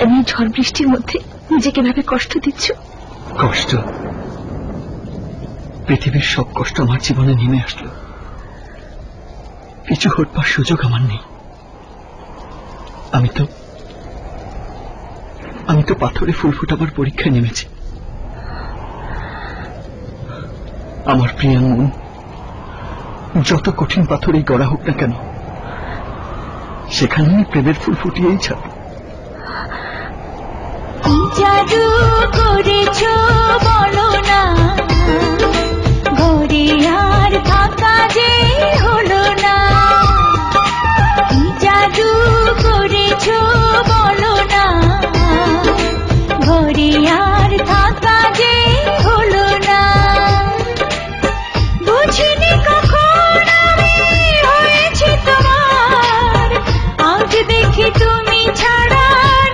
কেন ঝড় বৃষ্টির মধ্যে নিজেকে ভাবে কষ্ট দিচ্ছ? কষ্ট? পৃথিবীর সব কষ্ট আমার জীবনে নেমে আসলো, কিছু ঘটবার সুযোগ আমার নেই। আমি তো পাথরে ফুল ফোটাবার পরীক্ষায় নেমেছি। আমার প্রিয় মন যত কঠিন পাথরেই গড়া হোক না কেন, সেখানে আমি প্রেমের ফুল ফুটিয়েই ছাড়ব। কি জাদু করেছ বলো না, ঘরে আর থাকা যে হলো না। কি জাদু করেছ বলো না, ঘরে আর থাকা যে হলো না। বুঝিনি কখন আমি হয়েছি তোমার, আজ দেখি তুমি ছাড়া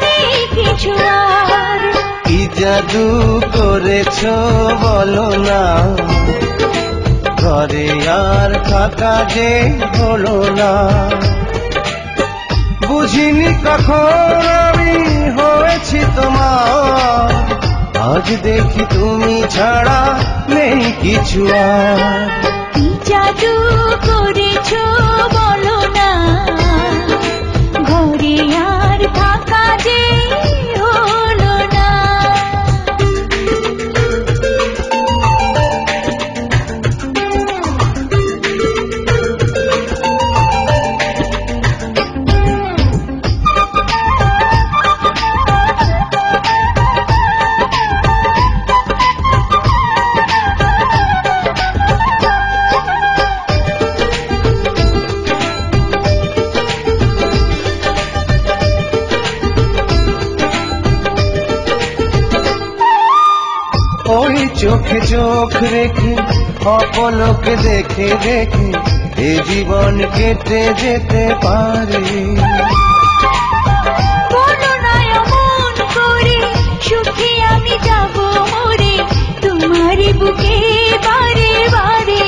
নেই কিছু আর। কি জাদু করেছ বলো না, ঘরে আর থাকা যে হলো না। বুঝিনি কখন আমি হয়েছি তোমার, আজ দেখি তুমি ছাড়া নেই কিছু আর। কি জাদু করেছ বলো না, ঘরে আর থাকা যে হলো না। ওই চোখে চোখ রেখে অপলকে দেখে দেখে এ জীবন কেটে যেতে পারে। বলো না এমন করে, সুখী আমি যাব মরে তোমারই বুকে বারে বারে।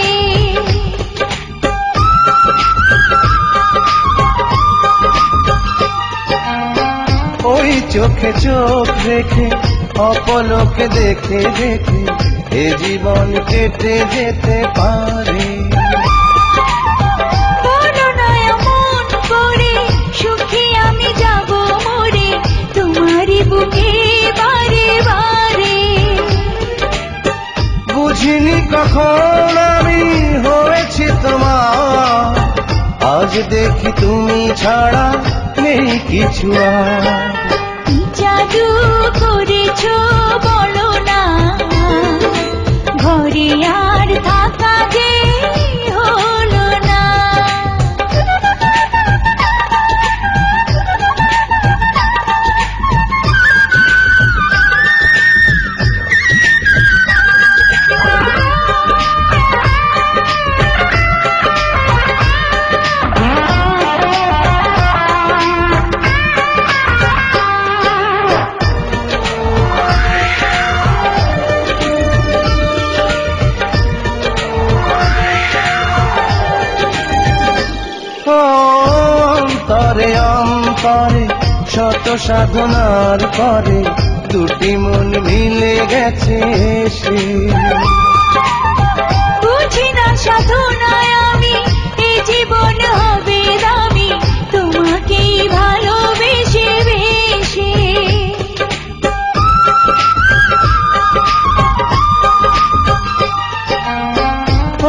ওই চোখে চোখ রেখে অপলকে দেখে দেখে এ জীবন কেটে যেতে পারে। বলো না এমন করে, সুখী আমি যাব মরে তোমারই বুকে বারে বারে। বুঝিনি কখন আমি হয়েছি তোমার, আজ দেখি তুমি ছাড়া নেই কিছু আর। কি জাদু করেছ বলো না, ঘরে আর থাকা যে হলো না। অন্তরে অন্তরে শত সাধনার পরে দুটি মন মিলে গেছে সে। বুঝি না সাধনায় আমি এ জীবন হবে দামি, তোমাকেই ভালোবেসে বেশে।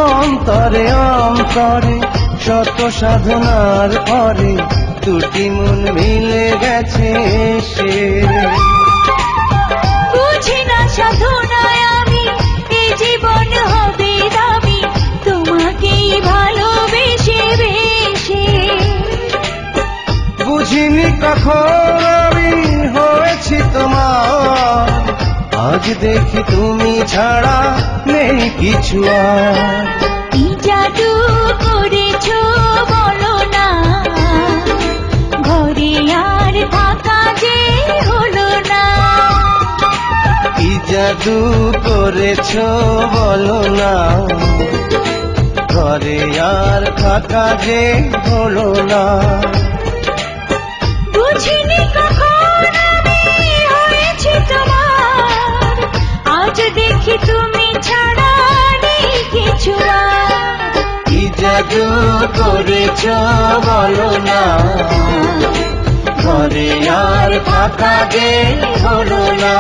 অন্তরে অন্তরে শত সাধনার পরে দুটি মন মিলে গেছে সে। বুঝি না সাধনায় আমি এ জীবন হবে দামি, তোমাকেই ভালোবেসে বেশে। বুঝিনি কখন আমি হয়েছি তোমার, আজ দেখি তুমি ছাড়া নেই কিছু আর। কি জাদু করেছ বলো না, ঘরে আর থাকা যে হলো না। কি জাদু করেছ বলো না, ঘরে আর থাকা যে হলো না। বুঝিনি কখন আমি আজ দেখি তুমি ছাড়া নেই কিছু আর। কি জাদু করেছ বলো না, ঘরে আর থাকা যে হলো না।